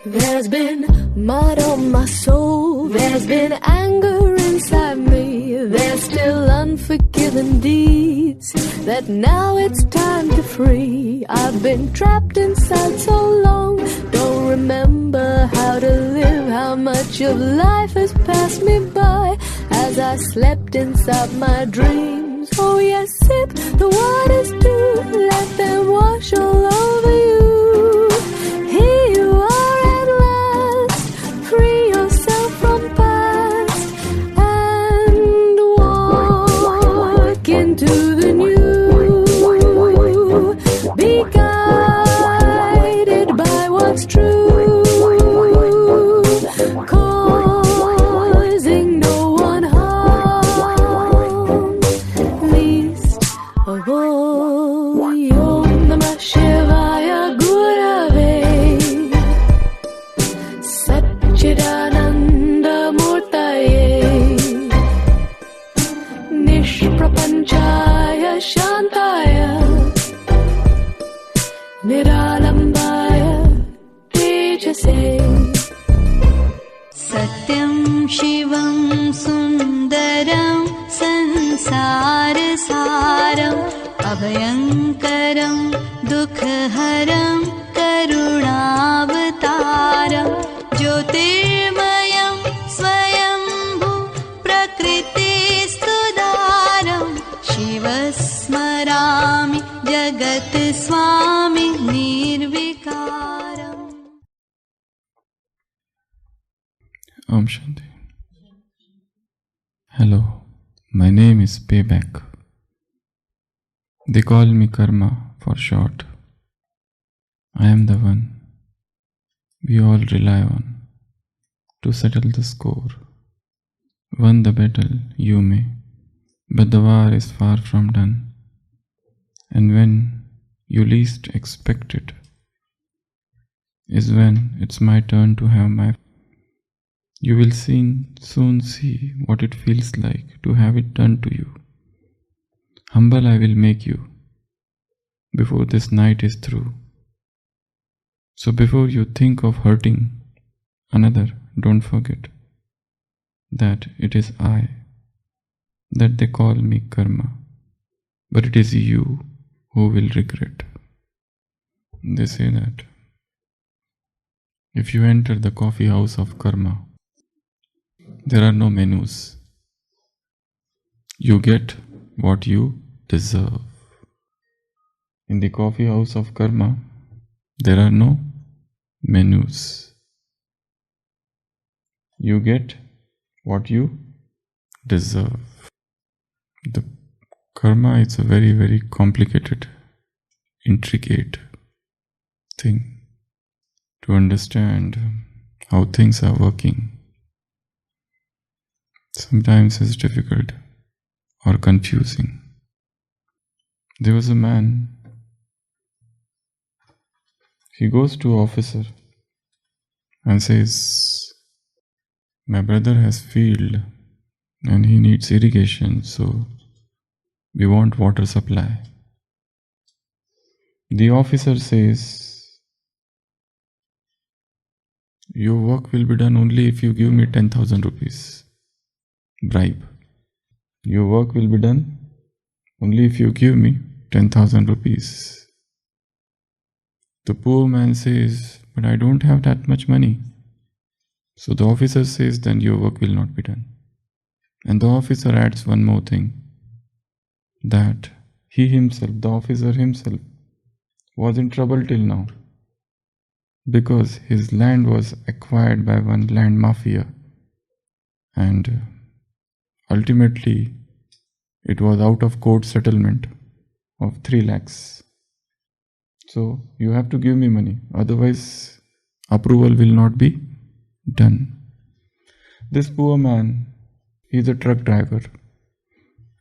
There's been mud on my soul, there's been anger inside me, there's still unforgiven deeds that now it's time to free. I've been trapped inside so long, don't remember how to live, how much of life has passed me by as I slept inside my dreams. Oh yes, sip the waters too, let them wash all over you. Here you are at last, free yourself from past and walk into the new. Be guided by what's true, causing no one harm, least of all. Om Namah Shivaya Gurave Sat-Chit-Anand Murtaye Nishprapanchaya Shantaya Niralambaya Tejase. Satyam Shivam Sundaram Sansarasaram Abhayankaram Dukhaharam Karunavataram Jyotirmayam Swayambhu Prakritistudaram Shivasmarami Jagat Swami Nirvikaram. Om Shanti. Hello, my name is Payback. They call me Karma for short. I am the one we all rely on to settle the score. Won the battle, you may, but the war is far from done. And when you least expect it is when it's my turn to have my. You will soon see what it feels like to have it done to you. Humble I will make you before this night is through. So before you think of hurting another, don't forget that it is I, that they call me Karma, but it is you who will regret. They say that if you enter the coffee house of Karma, there are no menus. You get what you deserve. In the coffee house of Karma, there are no menus. You get what you deserve. The karma is a very, very complicated, intricate thing to understand how things are working. Sometimes it's difficult or confusing. There was a man, he goes to an officer and says, my brother has field and he needs irrigation, so we want water supply. The officer says, your work will be done only if you give me 10,000 rupees. Bribe. Your work will be done only if you give me 10,000 rupees. The poor man says, but I don't have that much money. So the officer says, then your work will not be done. And the officer adds one more thing, that he himself, the officer himself, was in trouble till now because his land was acquired by one land mafia and ultimately it was out of court settlement of 3 lakhs. So you have to give me money, otherwise approval will not be done. This poor man, he is a truck driver.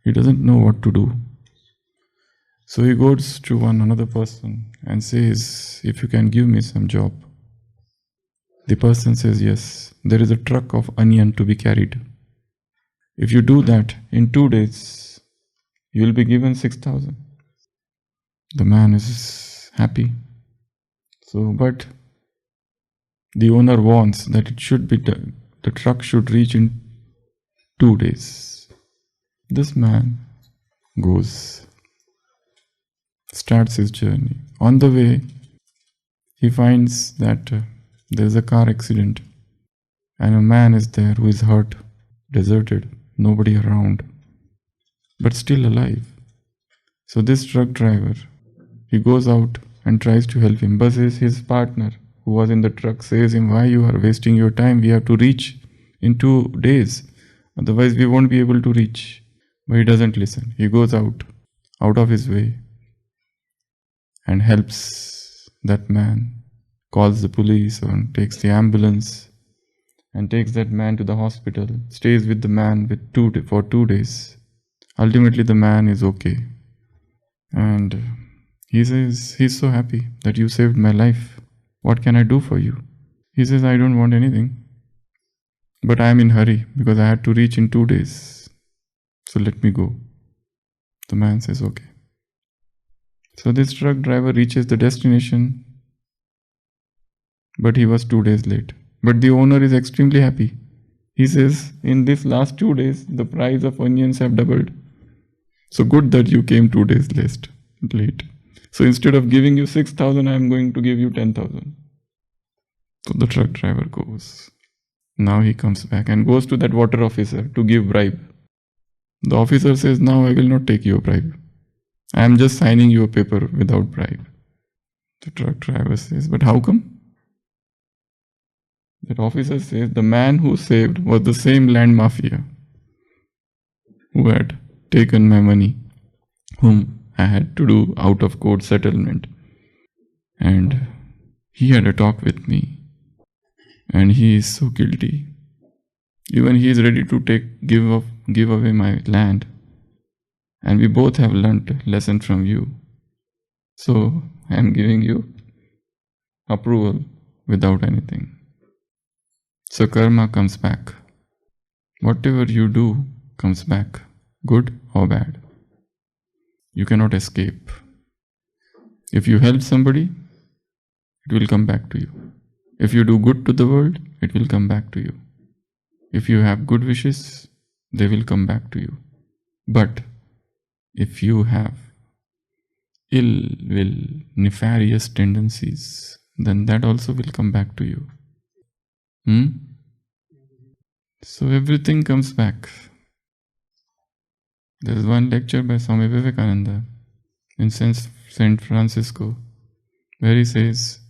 He doesn't know what to do. So he goes to another person and says, if you can give me some job. The person says, yes, there is a truck of onion to be carried. If you do that, in 2 days, you will be given 6,000. The man is happy. So, but The owner wants that it should be done. The truck should reach in 2 days. This man goes, starts his journey. On the way, he finds that there is a car accident and a man is there who is hurt, deserted, nobody around, but still alive. So this truck driver, he goes out and tries to help him, but his partner who was in the truck says him, why you are wasting your time? We have to reach in 2 days. Otherwise we won't be able to reach. But he doesn't listen. He goes out of his way and helps that man, calls the police or takes the ambulance and takes that man to the hospital, stays with the man for 2 days. Ultimately the man is okay. And he says, he's so happy that you saved my life. What can I do for you? He says, I don't want anything. But I am in a hurry because I had to reach in 2 days. So let me go. The man says, okay. So this truck driver reaches the destination, but he was 2 days late. But the owner is extremely happy. He says, in this last 2 days, the price of onions have doubled. So good that you came 2 days late. So instead of giving you 6,000, I am going to give you 10,000. So the truck driver goes. Now he comes back and goes to that water officer to give bribe. The officer says, now I will not take your bribe. I am just signing you a paper without bribe. The truck driver says, but how come? That officer says, the man who saved was the same land mafia who had taken my money, whom I had to do out of court settlement. And he had a talk with me. And he is so guilty. Even he is ready to give away my land. And we both have learnt a lesson from you. So I am giving you approval without anything. So karma comes back. Whatever you do comes back, good or bad. You cannot escape. If you help somebody, it will come back to you. If you do good to the world, it will come back to you. If you have good wishes, they will come back to you. But if you have ill will, nefarious tendencies, then that also will come back to you. So everything comes back. There is one lecture by Swami Vivekananda in St. Francisco where he says,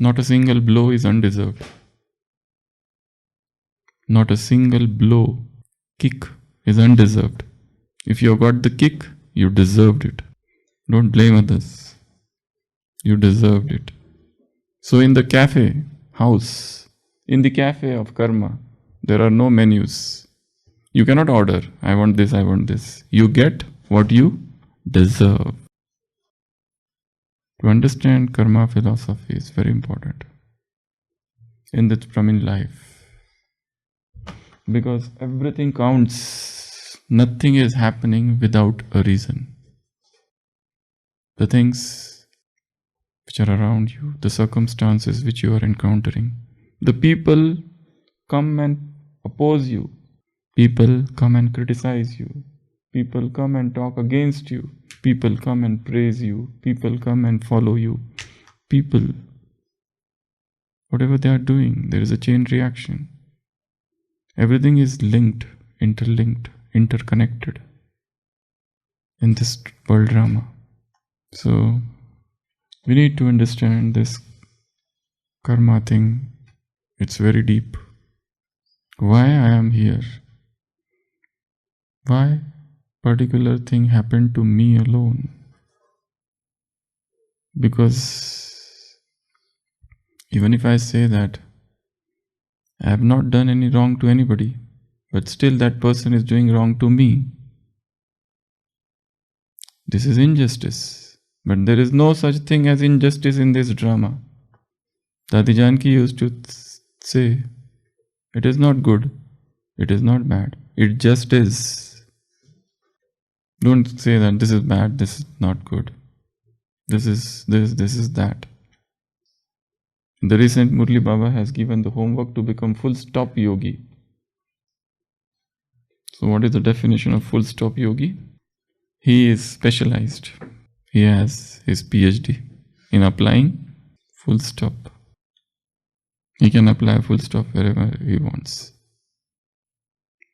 not a single blow is undeserved. Not a single blow, kick is undeserved. If you got the kick, you deserved it. Don't blame others. You deserved it. So in the cafe house, in the cafe of karma, there are no menus. You cannot order, I want this, I want this. You get what you deserve. To understand karma philosophy is very important in the Brahmin life. Because everything counts. Nothing is happening without a reason. The things which are around you, the circumstances which you are encountering, the people come and oppose you. People come and criticize you. People come and talk against you. People come and praise you. People come and follow you. People, whatever they are doing, there is a chain reaction. Everything is linked, interlinked, interconnected in this world drama. So, we need to understand this karma thing. It's very deep. Why I am here? Why particular thing happened to me alone? Because even if I say that I have not done any wrong to anybody, but still that person is doing wrong to me, this is injustice. But there is no such thing as injustice in this drama. Dadi Janki used to say, it is not good, it is not bad, it just is. Don't say that this is bad, this is not good, this is this is that. The recent Murli Baba has given the homework to become full stop yogi. So what is the definition of full stop yogi? He is specialized. He has his PhD in applying full stop. He can apply full stop wherever he wants.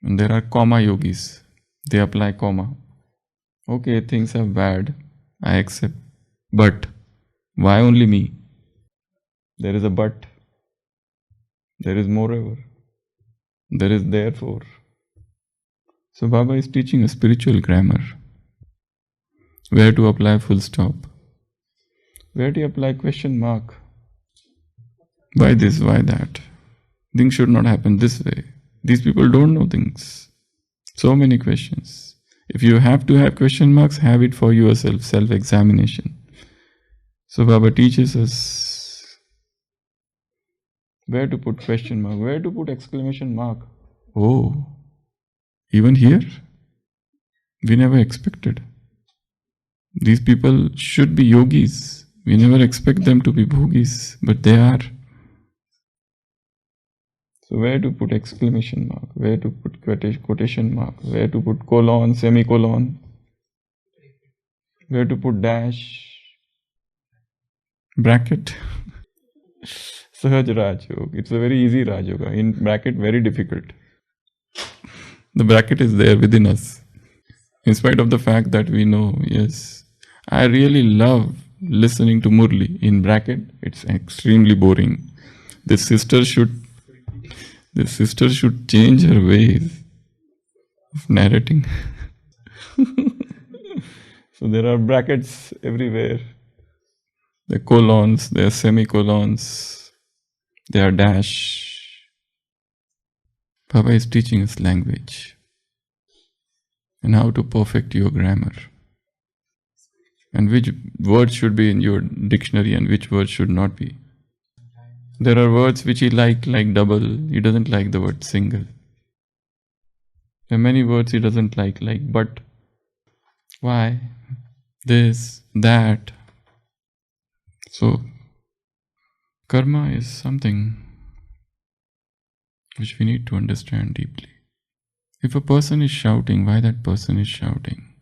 And there are comma yogis. They apply comma. Okay, things are bad. I accept. But why only me? There is a but. There is moreover. There is therefore. So Baba is teaching a spiritual grammar. Where to apply full stop. Where to apply question mark. Why this, why that? Things should not happen this way. These people don't know things. So many questions. If you have to have question marks, have it for yourself, self-examination. So Baba teaches us where to put question mark, where to put exclamation mark. Oh, even here? We never expected. These people should be yogis. We never expect them to be bhogis, but they are. So where to put exclamation mark, where to put quotation mark, where to put colon, semicolon, where to put dash, bracket. Sahaj Rajyoga. It's a very easy Rajyoga. In bracket, very difficult. The bracket is there within us. In spite of the fact that we know, yes, I really love listening to Murli. In bracket, it's extremely boring. This sister should change her ways of narrating. So there are brackets everywhere. There are colons, there are semicolons, there are dash. Baba is teaching us language and how to perfect your grammar. And which words should be in your dictionary and which words should not be. There are words which he like double. He doesn't like the word single. There are many words he doesn't like but, why, this, that. So, karma is something which we need to understand deeply. If a person is shouting, why that person is shouting?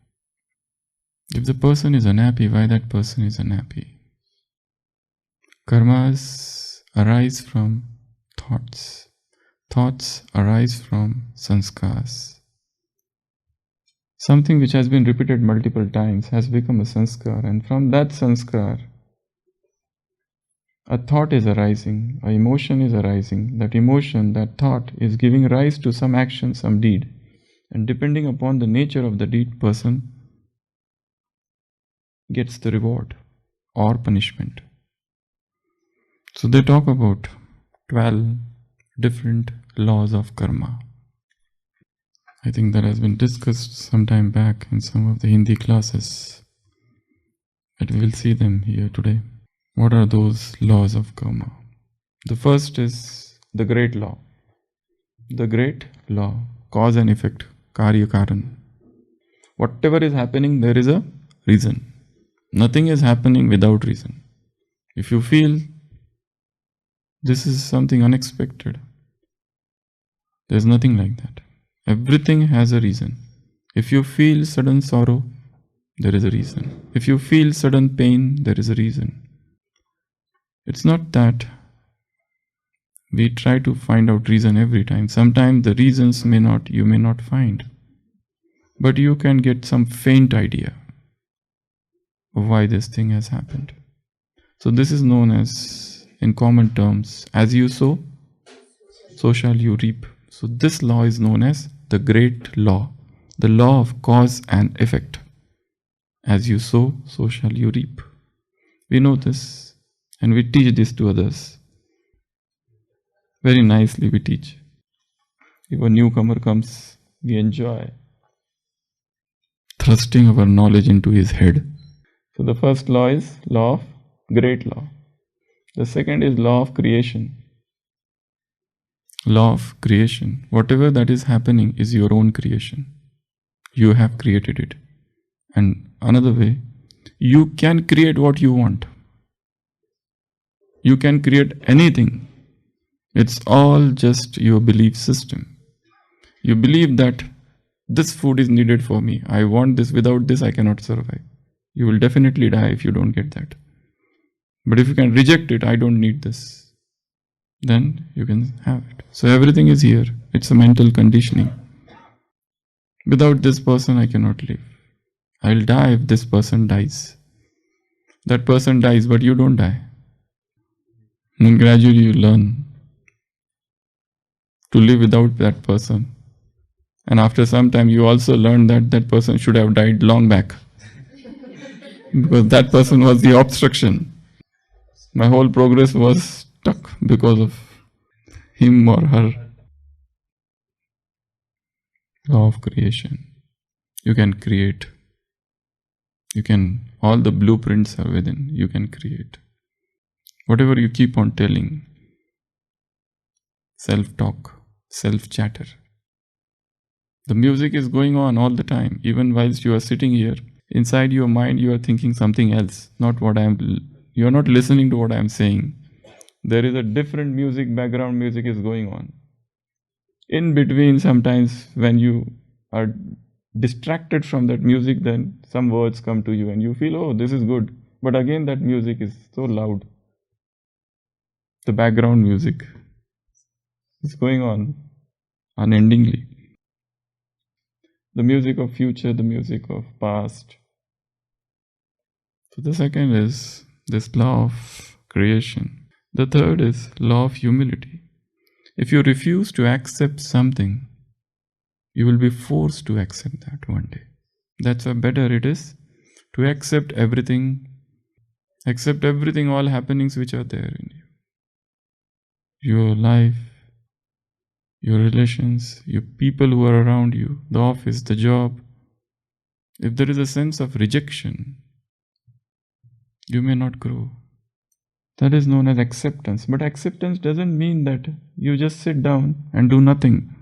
If the person is unhappy, why that person is unhappy? Karmas arise from thoughts. Thoughts arise from sanskars. Something which has been repeated multiple times has become a sanskar, and from that sanskar, a thought is arising, an emotion is arising. That emotion, that thought is giving rise to some action, some deed. And depending upon the nature of the deed, person gets the reward or punishment. So they talk about 12 different laws of karma. I think that has been discussed some time back in some of the Hindi classes, but we will see them here today. What are those laws of karma? The first is the great law. The great law, cause and effect, karya karan. Whatever is happening, there is a reason. Nothing is happening without reason. If you feel this is something unexpected, there is nothing like that. Everything has a reason. If you feel sudden sorrow, there is a reason. If you feel sudden pain, there is a reason. It's not that we try to find out reason every time. Sometimes the reasons you may not find. But you can get some faint idea of why this thing has happened. So this is known as, in common terms, as you sow, so shall you reap. So this law is known as the great law, the law of cause and effect. As you sow, so shall you reap. We know this and we teach this to others. Very nicely we teach. If a newcomer comes, we enjoy thrusting our knowledge into his head. So the first law is law of great law. The second is law of creation. Law of creation. Whatever that is happening is your own creation. You have created it. And another way, you can create what you want. You can create anything. It's all just your belief system. You believe that this food is needed for me. I want this. Without this, I cannot survive. You will definitely die if you don't get that. But if you can reject it, I don't need this, then you can have it. So everything is here. It's a mental conditioning. Without this person, I cannot live. I'll die if this person dies. That person dies, but you don't die. And gradually you learn to live without that person. And after some time, you also learn that that person should have died long back. Because that person was the obstruction. My whole progress was stuck because of him or her. Law of creation. You can create. All the blueprints are within. You can create. Whatever you keep on telling, self-talk, self-chatter. The music is going on all the time. Even whilst you are sitting here, inside your mind you are thinking something else. You are not listening to what I am saying. There is a different music, background music is going on. In between, sometimes when you are distracted from that music, then some words come to you and you feel, oh, this is good. But again, that music is so loud. The background music is going on unendingly. The music of future, the music of past. So the second is this law of creation. The third is law of humility. If you refuse to accept something, you will be forced to accept that one day. That's why better it is to accept everything, all happenings which are there in you. Your life, your relations, your people who are around you, the office, the job. If there is a sense of rejection, you may not grow. That is known as acceptance. But acceptance doesn't mean that you just sit down and do nothing.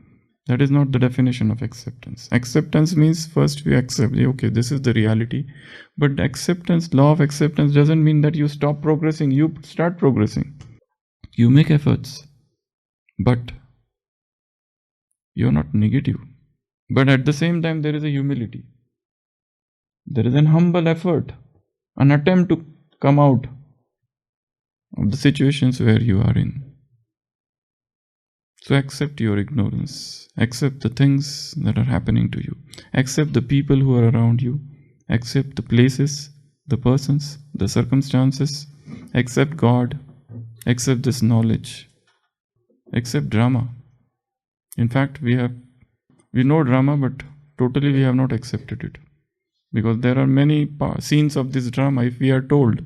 That is not the definition of acceptance. Acceptance means first we accept, okay, this is the reality. But acceptance, law of acceptance doesn't mean that you stop progressing. You start progressing. You make efforts. But you're not negative. But at the same time, there is a humility. There is an humble effort, an attempt to come out of the situations where you are in. So accept your ignorance. Accept the things that are happening to you. Accept the people who are around you. Accept the places, the persons, the circumstances. Accept God. Accept this knowledge. Accept drama. In fact, we know drama, but totally we have not accepted it. Because there are many scenes of this drama. If we are told,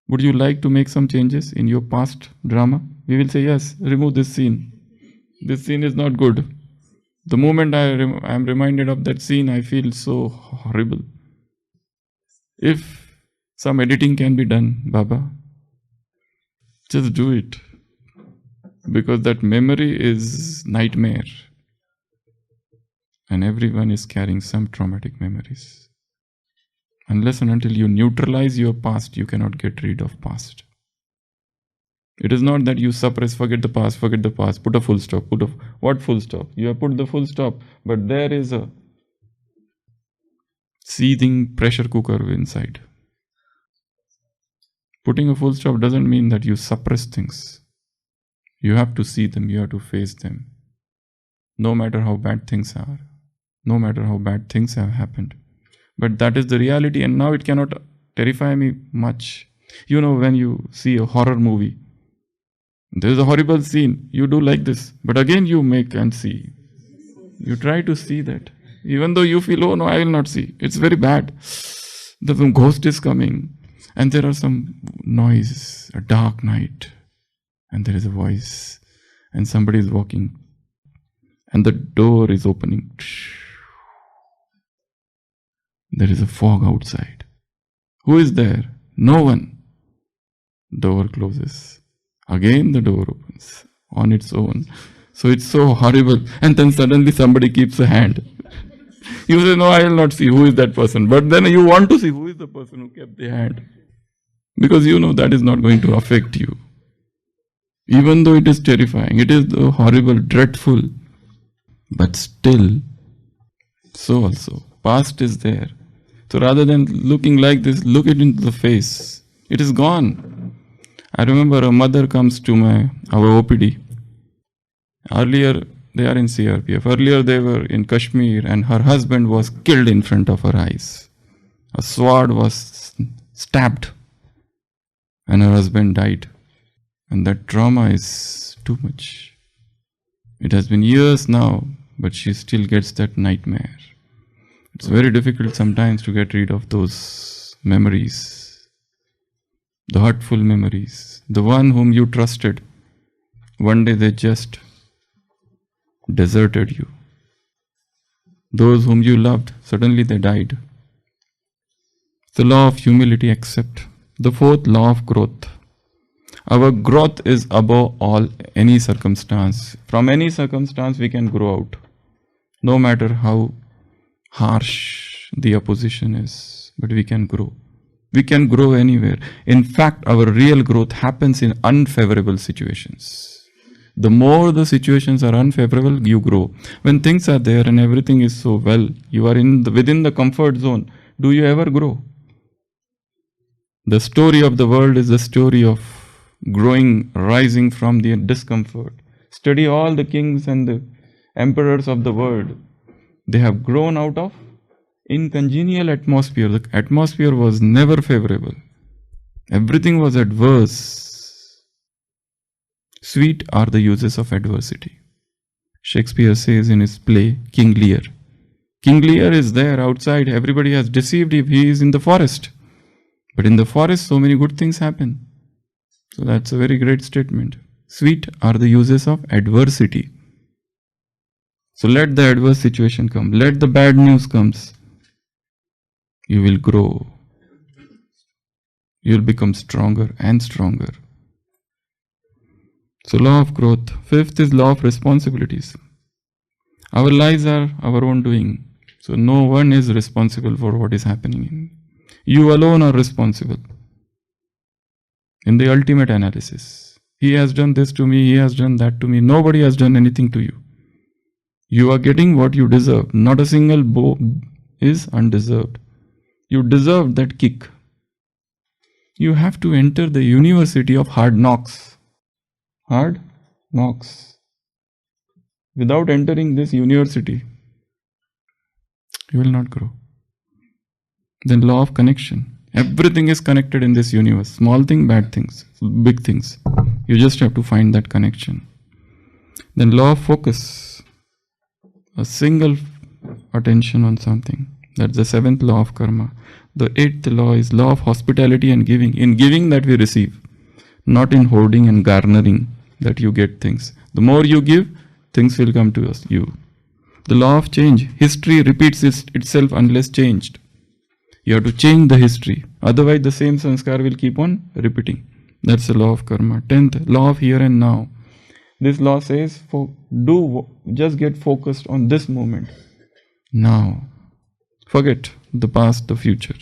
would you like to make some changes in your past drama? We will say, yes, remove this scene. This scene is not good. The moment I am reminded of that scene, I feel so horrible. If some editing can be done, Baba, just do it. Because that memory is nightmare. And everyone is carrying some traumatic memories. Unless and until you neutralize your past, you cannot get rid of past. It is not that you suppress, forget the past, put a full stop. What full stop? You have put the full stop, but there is a seething pressure cooker inside. Putting a full stop doesn't mean that you suppress things. You have to see them, you have to face them. No matter how bad things are, no matter how bad things have happened. But that is the reality, and now it cannot terrify me much. You know, when you see a horror movie, there is a horrible scene, you do like this, but again you make and see. You try to see that. Even though you feel, oh no, I will not see. It's very bad. The ghost is coming, and there are some noise, a dark night, and there is a voice, and somebody is walking, and the door is opening. There is a fog outside. Who is there? No one. Door closes. Again the door opens on its own. So it's so horrible. And then suddenly somebody keeps a hand. You say, no, I will not see who is that person. But then you want to see who is the person who kept the hand. Because you know that is not going to affect you. Even though it is terrifying, it is horrible, dreadful, but still, so also, past is there. So rather than looking like this, look it into the face. It is gone. I remember a mother comes to our OPD. Earlier, they are in CRPF. Earlier, they were in Kashmir and her husband was killed in front of her eyes. A sword was stabbed and her husband died. And that trauma is too much. It has been years now, but she still gets that nightmare. It's very difficult sometimes to get rid of those memories. The hurtful memories. The one whom you trusted. One day they just deserted you. Those whom you loved, suddenly they died. The law of humility, accept. The fourth law of growth. Our growth is above all any circumstance. From any circumstance we can grow out. No matter how harsh the opposition is, but we can grow. We can grow anywhere. In fact, our real growth happens in unfavorable situations. The more the situations are unfavorable, you grow. When things are there and everything is so well, you are within the comfort zone, do you ever grow? The story of the world is the story of growing, rising from the discomfort. Study all the kings and the emperors of the world. They have grown out of incongenial atmosphere. The atmosphere was never favorable. Everything was adverse. Sweet are the uses of adversity. Shakespeare says in his play, King Lear. King Lear is there outside. Everybody has deceived him. He is in the forest. But in the forest, so many good things happen. So that's a very great statement. Sweet are the uses of adversity. So let the adverse situation come. Let the bad news comes. You will grow. You will become stronger and stronger. So law of growth. Fifth is law of responsibilities. Our lives are our own doing. So no one is responsible for what is happening. You alone are responsible. In the ultimate analysis, he has done this to me, he has done that to me. Nobody has done anything to you. You are getting what you deserve. Not a single blow is undeserved. You deserve that kick. You have to enter the university of hard knocks. Hard knocks. Without entering this university, you will not grow. Then law of connection. Everything is connected in this universe. Small thing, bad things, big things. You just have to find that connection. Then law of focus. A single attention on something. That's the seventh law of karma. The eighth law is law of hospitality and giving. In giving that we receive. Not in hoarding and garnering that you get things. The more you give, things will come to you. The law of change. History repeats itself unless changed. You have to change the history. Otherwise, the same sanskar will keep on repeating. That's the law of karma. 10th, law of here and now. This law says, just get focused on this moment. Now. Forget the past, the future.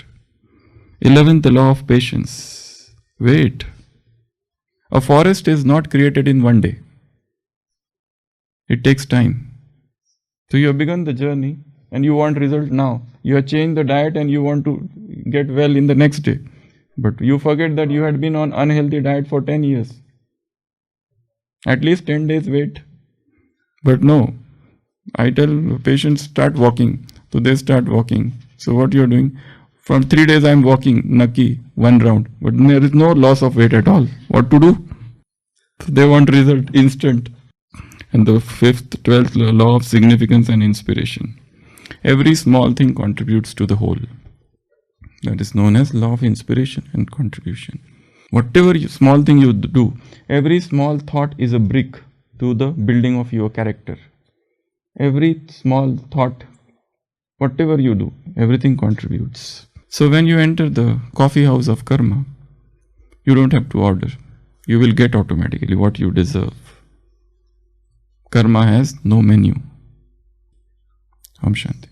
11th, the law of patience. Wait. A forest is not created in one day. It takes time. So you have begun the journey and you want result now. You have changed the diet and you want to get well in the next day. But you forget that you had been on unhealthy diet for 10 years. At least 10 days wait. But no. I tell patients start walking. So they start walking. So what you are doing? From 3 days I am walking, Naki, 1 round. But there is no loss of weight at all. What to do? So they want result instant. And the 5th, 12th law of significance and inspiration. Every small thing contributes to the whole. That is known as law of inspiration and contribution. Whatever small thing you do, every small thought is a brick to the building of your character. Every small thought, whatever you do, everything contributes. So when you enter the coffee house of karma, you don't have to order. You will get automatically what you deserve. Karma has no menu. Om Shanti.